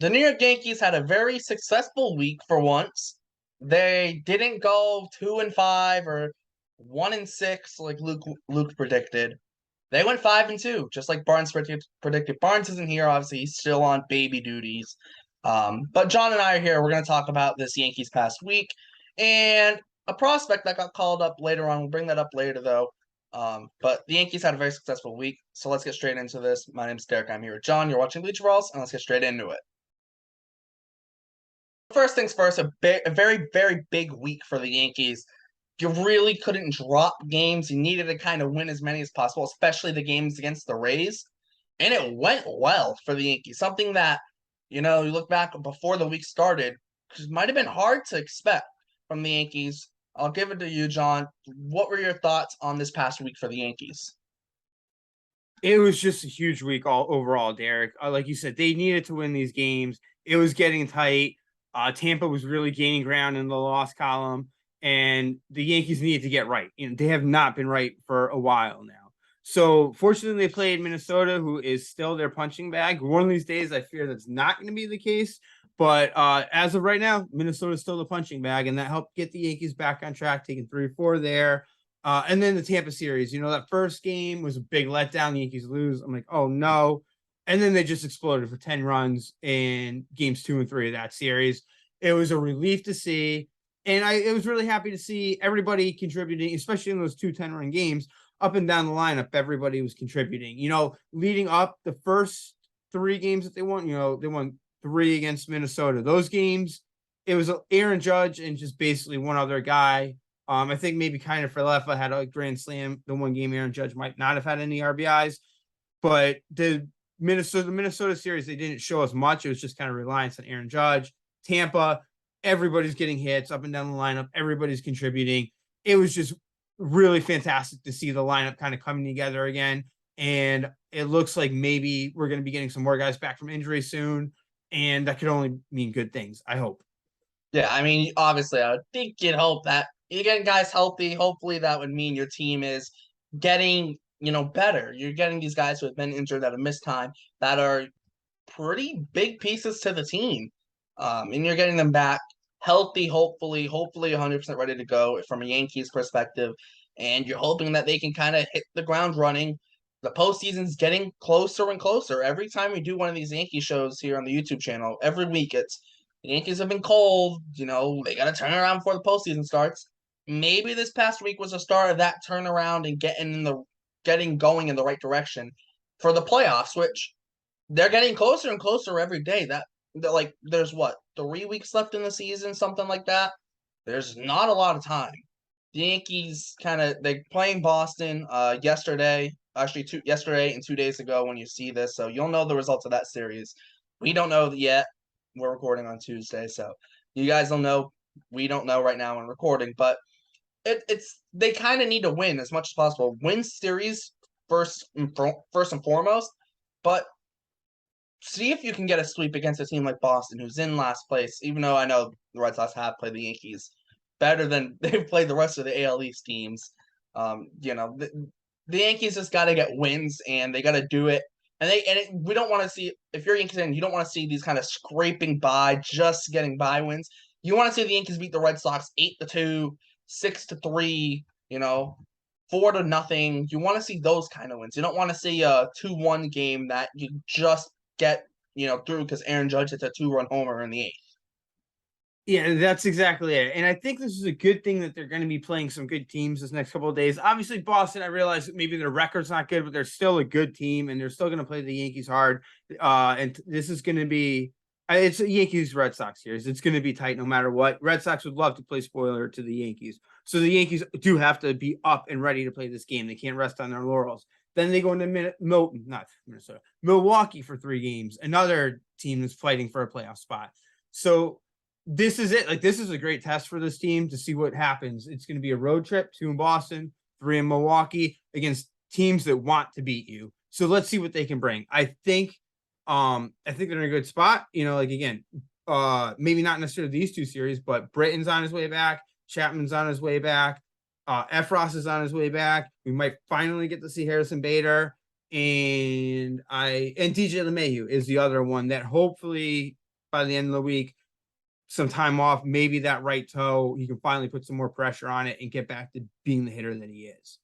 The New York Yankees had a very successful week for once. They didn't go 2-5 or 1-6 like Luke predicted. They went 5-2, just like Barnes predicted. Barnes isn't here, obviously. He's still on baby duties. But John and I are here. We're going to talk about this Yankees past week and a prospect that got called up later on. We'll bring that up later, though. But the Yankees had a very successful week. So let's get straight into this. My name's Derek. I'm here with John. You're watching Bleacher Brawls, and let's get straight into it. First things first, a very, very big week for the Yankees. You really couldn't drop games. You needed to kind of win as many as possible, especially the games against the Rays. And it went well for the Yankees. Something that, you look back before the week started, because might have been hard to expect from the Yankees. I'll give it to you, John. What were your thoughts on this past week for the Yankees? It was just a huge week all overall, Derek. Like you said, they needed to win these games. It was getting tight. Tampa was really gaining ground in the loss column, and the Yankees needed to get right. They have not been right for a while now. So fortunately, they played Minnesota, who is still their punching bag. One of these days, I fear that's not going to be the case. But as of right now, Minnesota is still the punching bag, and that helped get the Yankees back on track, taking 3-4 there. And then the Tampa series, that first game was a big letdown. The Yankees lose. I'm like, oh no. And then they just exploded for 10 runs in games 2 and 3 of that series. It was a relief to see. And I was really happy to see everybody contributing, especially in those 2 10-run games, up and down the lineup. Everybody was contributing. Leading up the first 3 games that they won, they won 3 against Minnesota. Those games, it was Aaron Judge and just basically one other guy. I think maybe Kiner Falefa had a grand slam. The one game Aaron Judge might not have had any RBIs, but the Minnesota series, they didn't show us much. It was just kind of reliance on Aaron Judge. Tampa, everybody's getting hits up and down the lineup. Everybody's contributing. It was just really fantastic to see the lineup kind of coming together again. And it looks like maybe we're going to be getting some more guys back from injury soon. And that could only mean good things, I hope. Yeah, I mean, obviously, I think you'd hope that you're getting guys healthy. Hopefully, that would mean your team is getting, better. You're getting these guys who have been injured that have missed time that are pretty big pieces to the team. And you're getting them back healthy, hopefully 100% ready to go from a Yankees perspective. And you're hoping that they can kind of hit the ground running. The postseason's getting closer and closer. Every time we do one of these Yankee shows here on the YouTube channel, every week it's the Yankees have been cold. They got to turn around before the postseason starts. Maybe this past week was a start of that turnaround and getting going in the right direction for the playoffs, which they're getting closer and closer every day. Like there's what 3 weeks left in the season, something like that. There's not a lot of time. The Yankees they playing Boston yesterday, actually yesterday and 2 days ago when you see this, so you'll know the results of that series. We don't know yet. We're recording on Tuesday, so you guys don't know. We don't know right now when recording, but it's they kind of need to win as much as possible. Win series first and foremost, but see if you can get a sweep against a team like Boston, who's in last place. Even though I know the Red Sox have played the Yankees better than they've played the rest of the AL East teams. The Yankees just got to get wins, and they got to do it. We don't want to see, if you're a Yankees fan, you don't want to see these kind of scraping by, just getting by wins. You want to see the Yankees beat the Red Sox 8-2, 6-3, 4-0. You want to see those kind of wins. You don't want to see a 2-1 game that you just get through because Aaron Judge hits a 2-run homer in the eighth. Yeah, that's exactly it. And I think this is a good thing that they're going to be playing some good teams this next couple of days. Obviously, Boston, I realize that maybe their record's not good, but they're still a good team, and they're still going to play the Yankees hard. And this is going to be it's a Yankees Red Sox series. It's going to be tight no matter what. Red Sox would love to play spoiler to the Yankees. So the Yankees do have to be up and ready to play this game. They can't rest on their laurels. Then they go into Milwaukee for 3 games, another team that's fighting for a playoff spot. So this is it. Like, this is a great test for this team to see what happens. It's going to be a road trip, 2 in Boston, 3 in Milwaukee, against teams that want to beat you. So let's see what they can bring. I think they're in a good spot. Again, maybe not necessarily these 2 series, but Britton's on his way back, Chapman's on his way back, Efros is on his way back. We might finally get to see Harrison Bader, and DJ LeMahieu is the other one that hopefully by the end of the week, some time off, maybe that right toe, he can finally put some more pressure on it and get back to being the hitter that he is.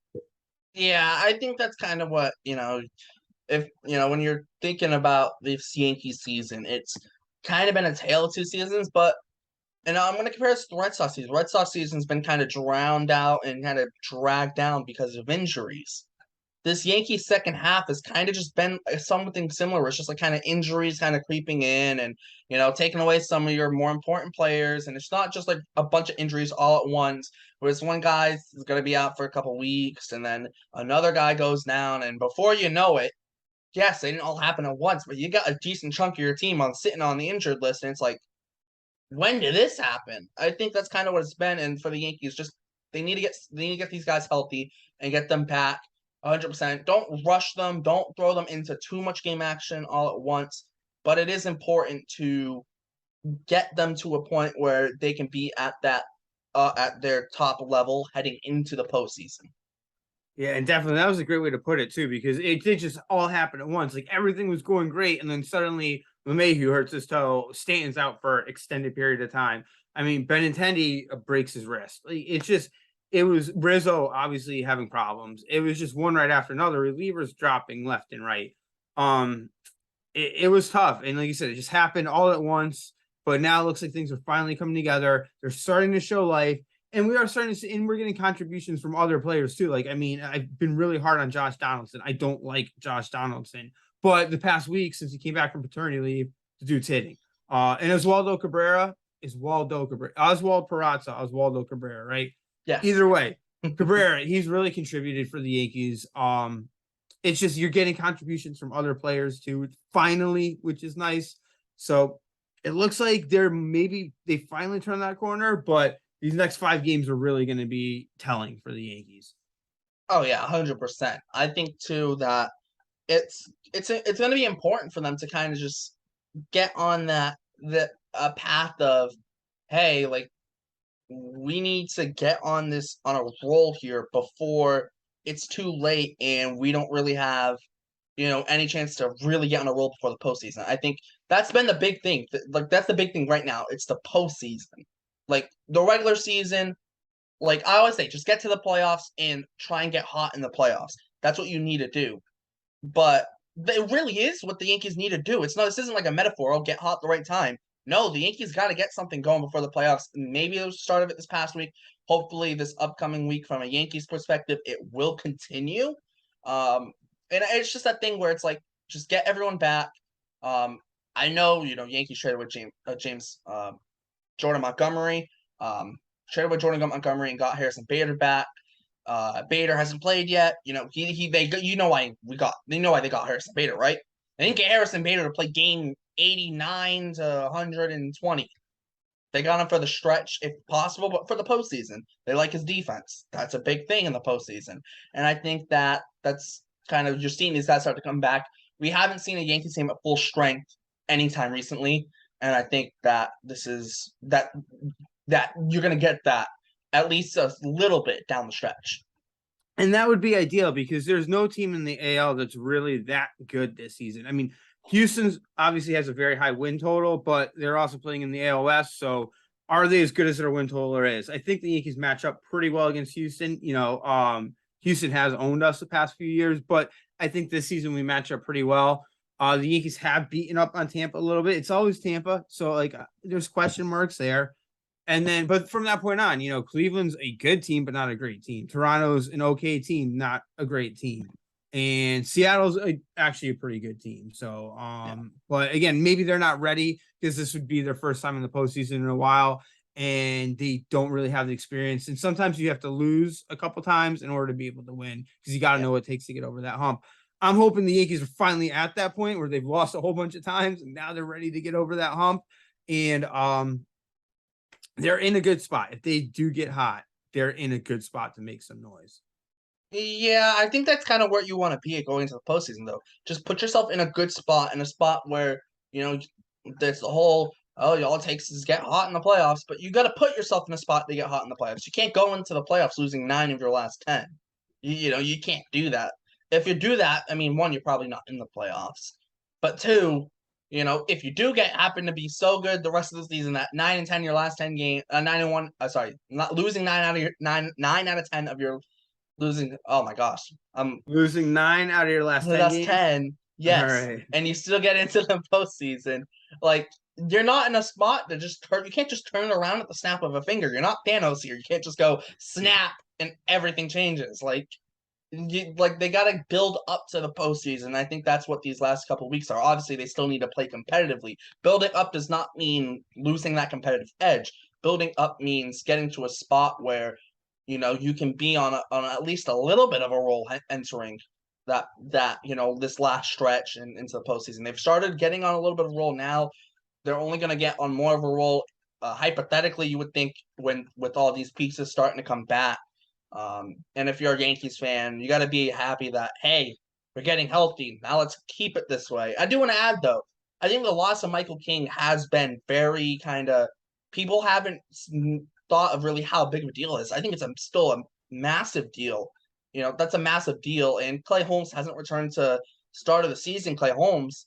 Yeah, I think that's kind of what, if when you're thinking about this Yankee season, it's kind of been a tale of two seasons, but I'm going to compare this to the Red Sox season. Red Sox season's been kind of drowned out and kind of dragged down because of injuries. This Yankees second half has kind of just been something similar. Where it's just like kind of injuries kind of creeping in and, taking away some of your more important players. And it's not just like a bunch of injuries all at once, where this one guy is going to be out for a couple weeks and then another guy goes down. And before you know it, yes, they didn't all happen at once, but you got a decent chunk of your team on sitting on the injured list. And it's like, when did this happen? I think that's kind of what it's been. And for the Yankees, just they need to get these guys healthy and get them back 100%. Don't rush them. Don't throw them into too much game action all at once. But it is important to get them to a point where they can be at their top level heading into the postseason. Yeah, and definitely that was a great way to put it too, because it did just all happen at once. Like everything was going great, and then suddenly LeMahieu hurts his toe, Stanton's out for extended period of time. I mean, Benintendi breaks his wrist. Like, it was Rizzo obviously having problems. It was just one right after another. Relievers dropping left and right. Um, it was tough, and like you said, it just happened all at once. But now it looks like things are finally coming together. They're starting to show life. And we are starting to see, and we're getting contributions from other players too. Like, I mean, I've been really hard on Josh Donaldson. I don't like Josh Donaldson, but the past week since he came back from paternity leave, the dude's hitting. And Oswaldo Cabrera, right? Yes. Either way, Cabrera, he's really contributed for the Yankees. It's just you're getting contributions from other players too, finally, which is nice. So it looks like they finally turned that corner, but these next 5 games are really going to be telling for the Yankees. Oh yeah, 100%. I think too that it's going to be important for them to kind of just get on the a path of, hey, like we need to get on a roll here before it's too late and we don't really have any chance to really get on a roll before the postseason. I think that's been the big thing. Like that's the big thing right now. It's the postseason. Like the regular season, like I always say, just get to the playoffs and try and get hot in the playoffs. That's what you need to do. But it really is what the Yankees need to do. This isn't like a metaphor. Oh, get hot at the right time. No, the Yankees got to get something going before the playoffs. Maybe it was the start of it this past week. Hopefully, this upcoming week, from a Yankees perspective, it will continue. And it's just that thing where it's like, just get everyone back. Um, I know, Yankees traded with James Jordan Montgomery. Traded with Jordan Montgomery and got Harrison Bader back. Bader hasn't played yet. You know why they got Harrison Bader, right? They didn't get Harrison Bader to play game 89 to 120. They got him for the stretch if possible, but for the postseason, they like his defense. That's a big thing in the postseason, and I think that's kind of you're seeing these guys start to come back. We haven't seen a Yankees team at full strength anytime recently, and I think that this is that you're gonna get that at least a little bit down the stretch. And that would be ideal because there's no team in the AL that's really that good this season. I mean, Houston's obviously has a very high win total, but they're also playing in the AL West. So are they as good as their win total is? I think the Yankees match up pretty well against Houston. Houston has owned us the past few years, but I think this season we match up pretty well. The Yankees have beaten up on Tampa a little bit. It's always Tampa. So there's question marks there. And then, but from that point on, Cleveland's a good team, but not a great team. Toronto's an okay team, not a great team. And Seattle's actually a pretty good team. So, but again, maybe they're not ready because this would be their first time in the postseason in a while. And they don't really have the experience. And sometimes you have to lose a couple times in order to be able to win because you got to know what it takes to get over that hump. I'm hoping the Yankees are finally at that point where they've lost a whole bunch of times and now they're ready to get over that hump. And, they're in a good spot. If they do get hot, they're in a good spot to make some noise. Yeah, I think that's kind of where you want to be going into the postseason, though. Just put yourself in a good spot, in a spot where, there's the whole, oh, all it takes is get hot in the playoffs, but you got to put yourself in a spot to get hot in the playoffs. You can't go into the playoffs losing 9 of your last 10. You can't do that. If you do that, I mean, one, you're probably not in the playoffs. But two, if you do happen to be so good the rest of the season that 9-10 your last 10 game 9-1 sorry, not losing 9 out of 10 of your losing, oh my gosh, Losing 9 out of your last 10 that's games. 10, All yes, right. and you still get into the postseason, like you're not in a spot to just turn. You can't just turn around at the snap of a finger. You're not Thanos here. You can't just go snap and everything changes. Like they got to build up to the postseason. I think that's what these last couple of weeks are. Obviously, they still need to play competitively. Building up does not mean losing that competitive edge. Building up means getting to a spot where you can be on at least a little bit of a roll entering that this last stretch and into the postseason. They've started getting on a little bit of a roll now. They're only going to get on more of a roll. Hypothetically, you would think with all these pieces starting to come back. And if you're a Yankees fan, you got to be happy that, hey, we're getting healthy. Now let's keep it this way. I do want to add, though, I think the loss of Michael King has been very kind of – people haven't thought of really how big of a deal it is. I think it's still a massive deal. That's a massive deal. And Clay Holmes hasn't returned to start of the season. Clay Holmes,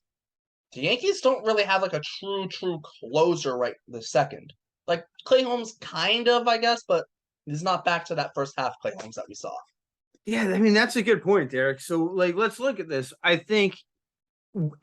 the Yankees don't really have like a true closer right this second. Like Clay Holmes, kind of, I guess, but he's not back to that first half Clay Holmes that we saw. Yeah, I mean, that's a good point, Derek. So, let's look at this. I think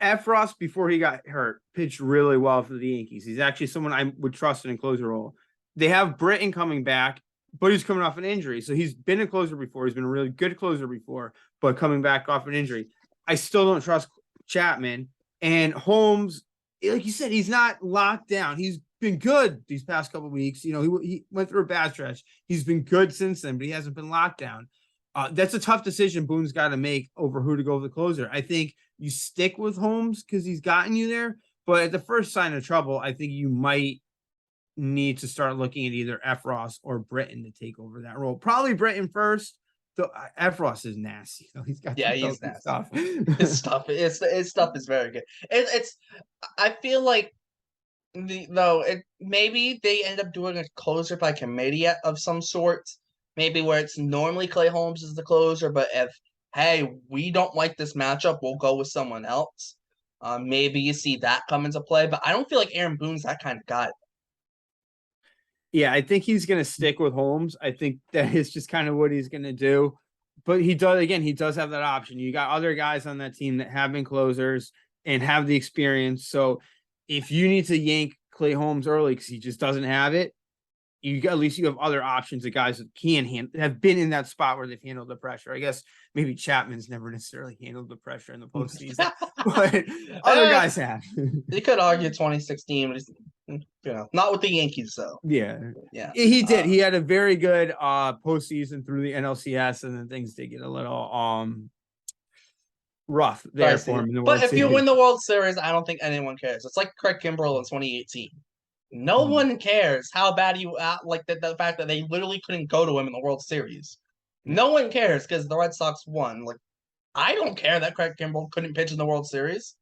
Efros, before he got hurt, pitched really well for the Yankees. He's actually someone I would trust in a closer role. They have Britton coming back, but he's coming off an injury. So he's been a closer before. He's been a really good closer before, but coming back off an injury. I still don't trust Chapman. And Holmes, like you said, he's not locked down. He's been good these past couple of weeks. He went through a bad stretch. He's been good since then, but he hasn't been locked down. That's a tough decision Boone's got to make over who to go with the closer. I think you stick with Holmes because he's gotten you there. But at the first sign of trouble, I think you might need to start looking at either Efros or Britton to take over that role. Probably Britton first. So Efros is nasty. He's got he's nasty stuff. his stuff is very good. It's I feel like maybe they end up doing a closer by committee of some sort. Maybe where it's normally Clay Holmes is the closer, but if hey, we don't like this matchup, we'll go with someone else. Maybe you see that come into play, but I don't feel like Aaron Boone's that kind of guy. Yeah, I think he's going to stick with Holmes. I think that is just kind of what he's going to do. But he does have that option. You got other guys on that team that have been closers and have the experience. So if you need to yank Clay Holmes early because he just doesn't have it, at least you have other options of guys that have been in that spot where they've handled the pressure. I guess maybe Chapman's never necessarily handled the pressure in the postseason, but other guys have. You could argue 2016, not with the Yankees though. Yeah, yeah, he did. He had a very good postseason through the NLCS, and then things did get a little rough there for him in the World But if Series. you win the World Series, I don't think anyone cares. It's like Craig Kimbrell in 2018. No one cares how bad you like the fact that they literally couldn't go to him in the World Series. No one cares because the Red Sox won. Like, I don't care that Craig Kimbrell couldn't pitch in the World Series.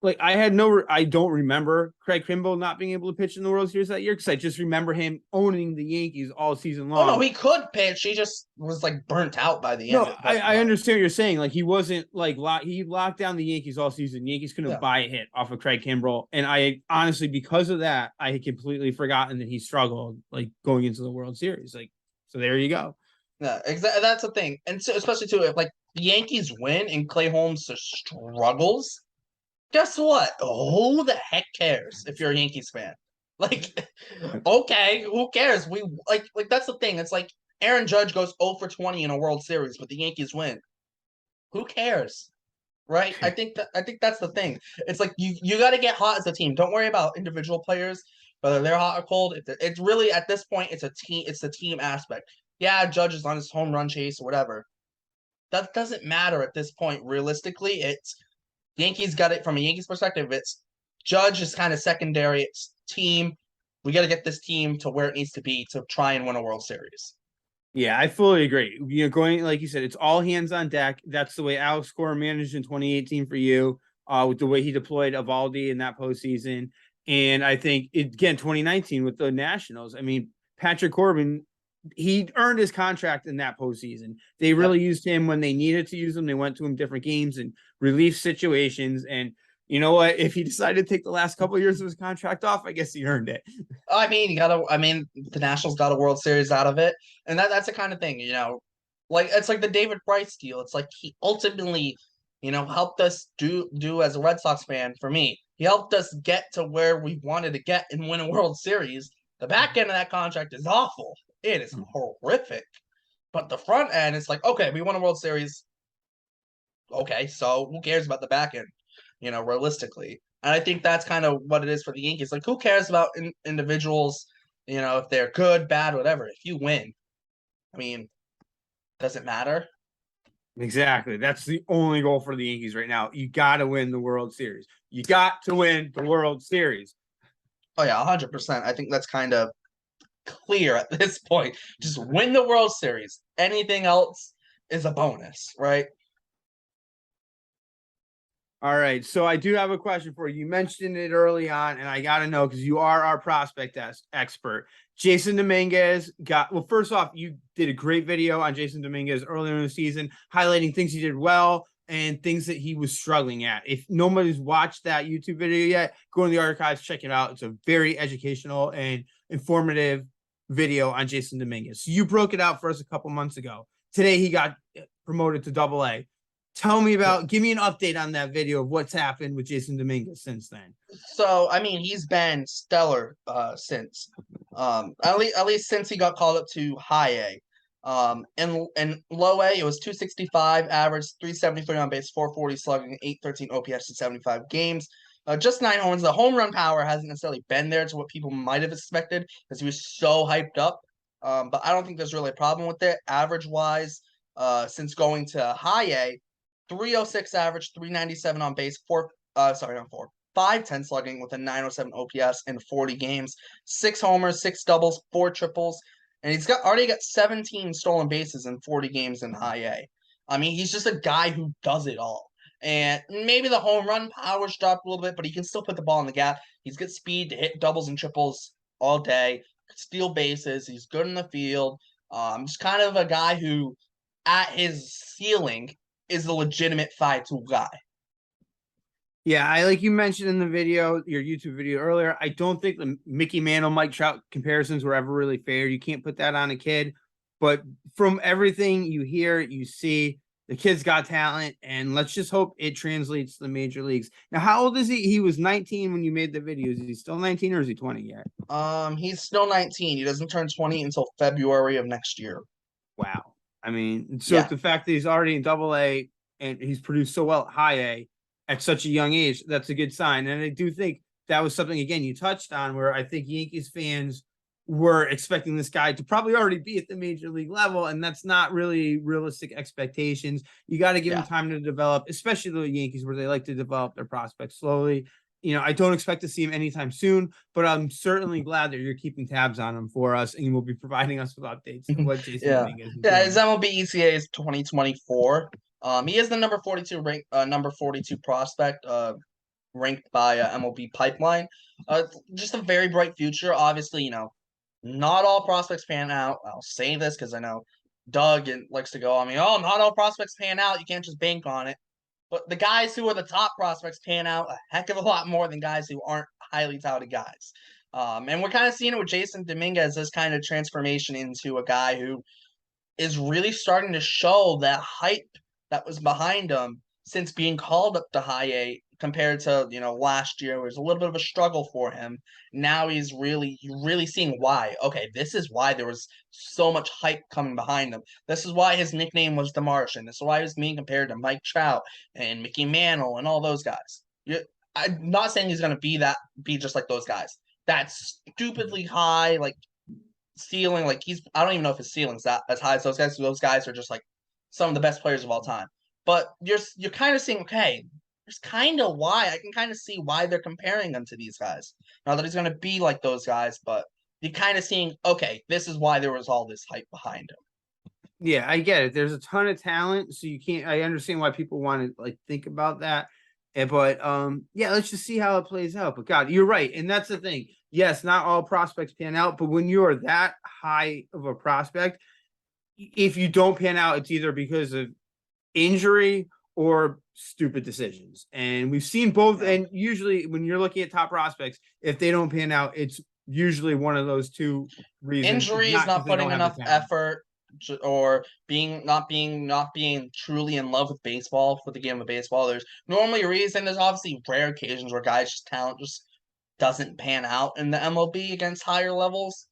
Like, I don't remember Craig Kimbrell not being able to pitch in the World Series that year because I just remember him owning the Yankees all season long. Oh, no, he could pitch. He just was, like, burnt out by the end. No, I understand what you're saying. Like, he wasn't, like, he locked down the Yankees all season. The Yankees couldn't buy a hit off of Craig Kimbrell. And I honestly, because of that, I had completely forgotten that he struggled, like, going into the World Series. Like, so there you go. Yeah, exactly. That's the thing. And so, especially, too, if, like, the Yankees win and Clay Holmes struggles, guess what? Who the heck cares if you're a Yankees fan? Like, okay, who cares? We like that's the thing. It's like Aaron Judge goes 0 for 20 in a World Series, but the Yankees win. Who cares? Right? I think that's the thing. It's like you got to get hot as a team. Don't worry about individual players, whether they're hot or cold. It's really at this point, it's a team. It's the team aspect. Yeah, Judge is on his home run chase or whatever. That doesn't matter at this point. Realistically, it's Yankees got it from a Yankees perspective. It's Judge is kind of secondary. It's team. We got to get this team to where it needs to be to try and win a World Series. Yeah, I fully agree. You're going, like you said, it's all hands on deck. That's the way Alex Cora managed in 2018 for you, with the way he deployed Evaldi in that postseason. And I think, 2019 with the Nationals. I mean, Patrick Corbin, he earned his contract in that postseason. They really used him when they needed to use him. They went to him different games and relief situations. And you know what? If he decided to take the last couple of years of his contract off, I guess he earned it. I mean, the Nationals got a World Series out of it, and that's the kind of thing, like it's like the David Price deal. It's like he ultimately, helped us do as a Red Sox fan. For me, he helped us get to where we wanted to get and win a World Series. The back end of that contract is awful. It is horrific. But the front end is like, okay, we won a World Series. Okay, so who cares about the back end, realistically? And I think that's kind of what it is for the Yankees. Like, who cares about individuals, if they're good, bad, whatever? If you win, I mean, does it matter? Exactly. That's the only goal for the Yankees right now. You got to win the World Series. You got to win the World Series. Oh yeah, 100%. I think that's kind of clear at this point. Just win the World Series. Anything else is a bonus, right? All right. So I do have a question for you. You mentioned it early on, and I got to know because you are our prospect expert. Jason Dominguez first off, you did a great video on Jason Dominguez earlier in the season, highlighting things he did well and things that he was struggling at. If nobody's watched that YouTube video yet, go in the archives, check it out. It's a very educational and informative video on Jason Dominguez. So you broke it out for us a couple months ago. Today he got promoted to AA. Give me an update on that video of what's happened with Jason Dominguez since then. So, I mean, he's been stellar since at least since he got called up to high A. And low A, it was 265 average, 373 on base, 440 slugging, 813 OPS in 75 games. Just 9 homers. The home run power hasn't necessarily been there to what people might have expected because he was so hyped up. But I don't think there's really a problem with it. Average wise, since going to high A, 306 average, 397 on base, not 510 slugging with a 907 OPS in 40 games, 6 homers, 6 doubles, 4 triples, and he's already got 17 stolen bases in 40 games in high A. I mean, he's just a guy who does it all. And maybe the home run power's dropped a little bit, but he can still put the ball in the gap. He's got speed to hit doubles and triples all day, steal bases. He's good in the field. Just kind of a guy who, at his ceiling, is a legitimate 5-tool guy. Yeah, I like you mentioned in the video, your YouTube video earlier. I don't think the Mickey Mantle, Mike Trout comparisons were ever really fair. You can't put that on a kid. But from everything you hear, you see, the kid's got talent, and let's just hope it translates to the major leagues. Now, how old is he? He was 19 when you made the video. Is he still 19 or is he 20 yet? He's still 19. He doesn't turn 20 until February of next year. Wow. I mean, so Yeah. the fact that he's already in AA and he's produced so well at high A at such a young age, that's a good sign. And I do think that was something, again, you touched on where I think Yankees fans were expecting this guy to probably already be at the major league level, and that's not really realistic expectations. You got to give him time to develop, especially the Yankees where they like to develop their prospects slowly. I don't expect to see him anytime soon, but I'm certainly glad that you're keeping tabs on him for us, and you will be providing us with updates on what Jason Dominguez is doing. His MLB ECA is 2024. He is the number 42 prospect, ranked by MLB Pipeline. Just a very bright future. Obviously, not all prospects pan out. I'll say this because I know Doug likes to go on me. Oh, not all prospects pan out. You can't just bank on it. But the guys who are the top prospects pan out a heck of a lot more than guys who aren't highly touted guys. And we're kind of seeing it with Jason Dominguez, this kind of transformation into a guy who is really starting to show that hype that was behind him since being called up to high A compared to, last year. It was a little bit of a struggle for him. Now he's really seeing why. Okay, this is why there was so much hype coming behind him. This is why his nickname was the Martian. This is why he was being compared to Mike Trout and Mickey Mantle and all those guys. I'm not saying he's going to be just like those guys. That's stupidly high, like, ceiling. Like, I don't even know if his ceiling's that as high as those guys. So those guys are just like some of the best players of all time. But you're kind of seeing, okay, there's kind of why. I can kind of see why they're comparing him to these guys. Not that he's going to be like those guys, but you're kind of seeing, okay, this is why there was all this hype behind him. Yeah, I get it. There's a ton of talent, so I understand why people want to think about that. But let's just see how it plays out. But God, you're right. And that's the thing. Yes, not all prospects pan out, but when you're that high of a prospect, if you don't pan out, it's either because of injury or stupid decisions. And we've seen both. Yeah. And usually when you're looking at top prospects, if they don't pan out, it's usually one of those two reasons. It's Injuries, not because not they putting don't have the enough talent. effort, or not being truly in love with baseball, for the game of baseball. There's normally a reason. There's obviously rare occasions where guys' just talent just doesn't pan out in the MLB against higher levels.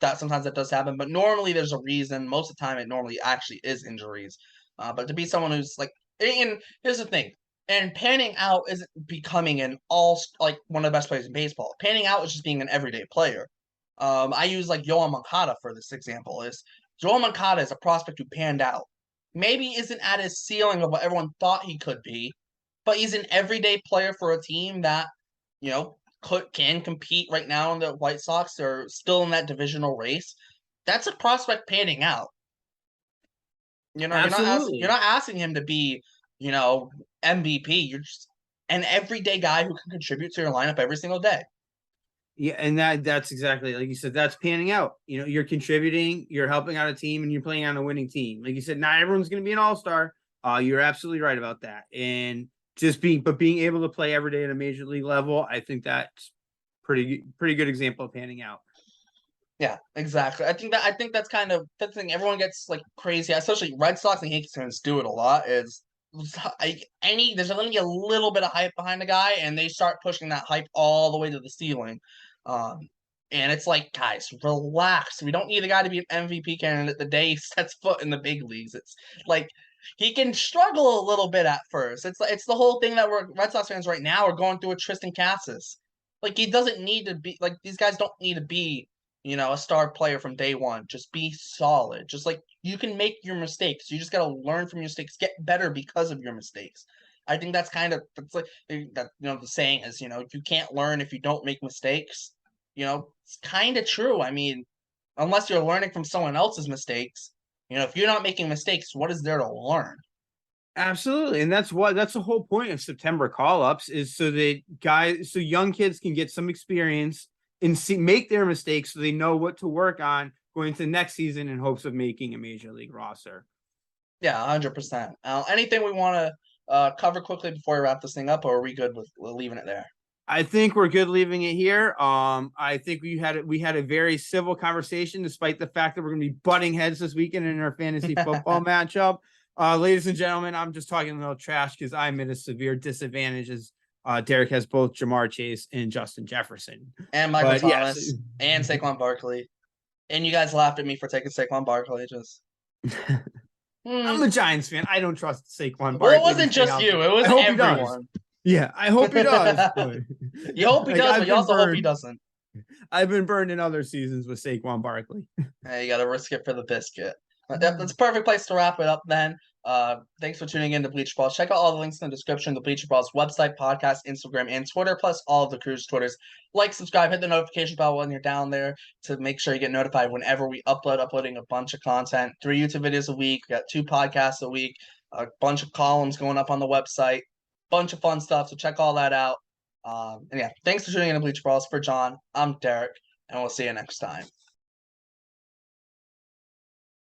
That sometimes that does happen, but normally there's a reason. Most of the time, it normally actually is injuries. But to be someone who's like, and here's the thing, and panning out isn't becoming an all like one of the best players in baseball. Panning out is just being an everyday player. I use like Yoan Moncada for this example. Is Yoan Moncada is a prospect who panned out. Maybe isn't at his ceiling of what everyone thought he could be, but he's an everyday player for a team that, can compete right now in the White Sox. They're still in that divisional race. That's a prospect panning out. You're Absolutely. not asking him to be, MVP. You're just an everyday guy who can contribute to your lineup every single day. Yeah, and that's exactly like you said, that's panning out. You're contributing, you're helping out a team, and you're playing on a winning team. Like you said, not everyone's gonna be an all-star. You're absolutely right about that. And being able to play every day at a major league level, I think that's pretty good example of panning out. Yeah, exactly. I think that's kind of the thing. Everyone gets like crazy, especially Red Sox and Yankees fans do it a lot. Is there's going to be a little bit of hype behind the guy, and they start pushing that hype all the way to the ceiling. Um, and it's like, guys, relax. We don't need the guy to be an MVP candidate the day he sets foot in the big leagues. It's like he can struggle a little bit at first. It's the whole thing that we're Red Sox fans right now are going through with Tristan Cassis. Like he doesn't need to be like these guys don't need to be a star player from day one. Just be solid. Just like you can make your mistakes. You just gotta learn from your mistakes, get better because of your mistakes. I think that's like that. The saying is, you can't learn if you don't make mistakes. It's kind of true. I mean, unless you're learning from someone else's mistakes, if you're not making mistakes, what is there to learn? Absolutely. And that's the whole point of September call-ups is so young kids can get some experience and make their mistakes so they know what to work on going into next season in hopes of making a major league roster. Yeah, 100%. Anything we want to cover quickly before we wrap this thing up, or are we good with leaving it there? I think we're good leaving it here. I think we had a very civil conversation, despite the fact that we're going to be butting heads this weekend in our fantasy football matchup. Ladies and gentlemen, I'm just talking a little trash because I'm at a severe disadvantage as Derrik has both Jamar Chase and Justin Jefferson. And Michael But yes, Thomas and Saquon Barkley. And you guys laughed at me for taking Saquon Barkley. Just I'm a Giants fan. I don't trust Saquon well, it Barkley to wasn't stay just healthy. you; it was I hope he does. everyone. Yeah, I hope he does. But, You hope he like, does, I've but you been also hope he burned. doesn't. I've been burned in other seasons with Saquon Barkley. Hey, you got to risk it for the biscuit. That's a perfect place to wrap it up then. Thanks for tuning in to Bleacher Brawls. Check out all the links in the description, the Bleacher Brawls website, podcast, Instagram, and Twitter, plus all of the crew's Twitters. Like, subscribe, hit the notification bell when you're down there to make sure you get notified whenever we uploading a bunch of content. 3 YouTube videos a week. We got 2 podcasts a week, a bunch of columns going up on the website, bunch of fun stuff. So check all that out. And yeah, thanks for tuning in to Bleacher Brawls. For John, I'm Derrik, and we'll see you next time.